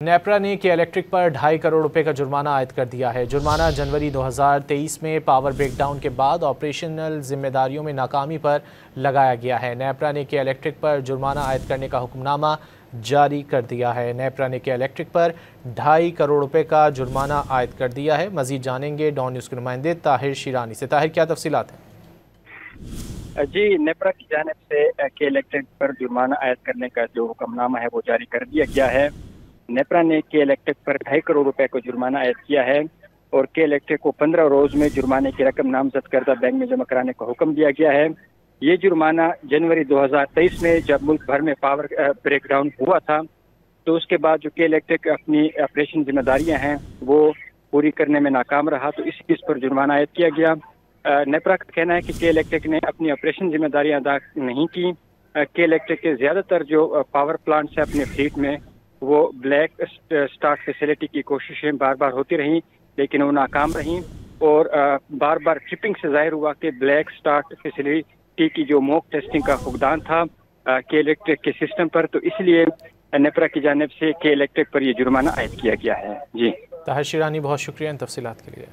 नेपरा ने के इलेक्ट्रिक पर 2.5 करोड़ रुपए का जुर्माना आयद कर दिया है। जुर्माना जनवरी 2023 में पावर ब्रेकडाउन के बाद ऑपरेशनल जिम्मेदारियों में नाकामी पर लगाया गया है। नेपरा ने के इलेक्ट्रिक पर जुर्माना आयद करने का हुक्मनामा जारी कर दिया है। नेपरा ने के इलेक्ट्रिक पर 2.5 करोड़ रुपए का जुर्माना आयद कर दिया है। मजीद जानेंगे डॉन न्यूज़ के नुमाइंदे ताहिर शिरानी से। ताहिर, क्या तफसीलात हैं? जी, नेपरा की जानिब से के इलेक्ट्रिक पर जुर्माना आयद करने का जो हुक्मनामा है वो जारी कर दिया गया है। नेपरा ने के इलेक्ट्रिक पर 2.5 करोड़ रुपए को जुर्माना आयद किया है और के इलेक्ट्रिक को 15 रोज में जुर्माने की रकम नामजद करदा बैंक में जमा कराने का हुक्म दिया गया है। ये जुर्माना जनवरी 2023 में जब मुल्क भर में पावर ब्रेकडाउन हुआ था तो उसके बाद जो के इलेक्ट्रिक अपनी ऑपरेशन जिम्मेदारियां हैं वो पूरी करने में नाकाम रहा, तो इस पर जुर्माना आयद किया गया। नेपरा का कहना है कि के इलेक्ट्रिक ने अपनी ऑपरेशन जिम्मेदारियां अदा नहीं की। के इलेक्ट्रिक के ज़्यादातर जो पावर प्लांट्स हैं अपने फ्लीट में वो ब्लैक स्टार्ट फैसिलिटी की कोशिशें बार बार होती रहीं, लेकिन वो नाकाम रहीं और बार बार ट्रिपिंग से जाहिर हुआ कि ब्लैक स्टार्ट फैसिलिटी की जो मॉक टेस्टिंग का फुकदान था के इलेक्ट्रिक के सिस्टम पर, तो इसलिए नेपरा की जानिब से के इलेक्ट्रिक पर ये जुर्माना आयद किया गया है। जी ताहिर शिरानी, बहुत शुक्रिया इन तफसीलात के लिए।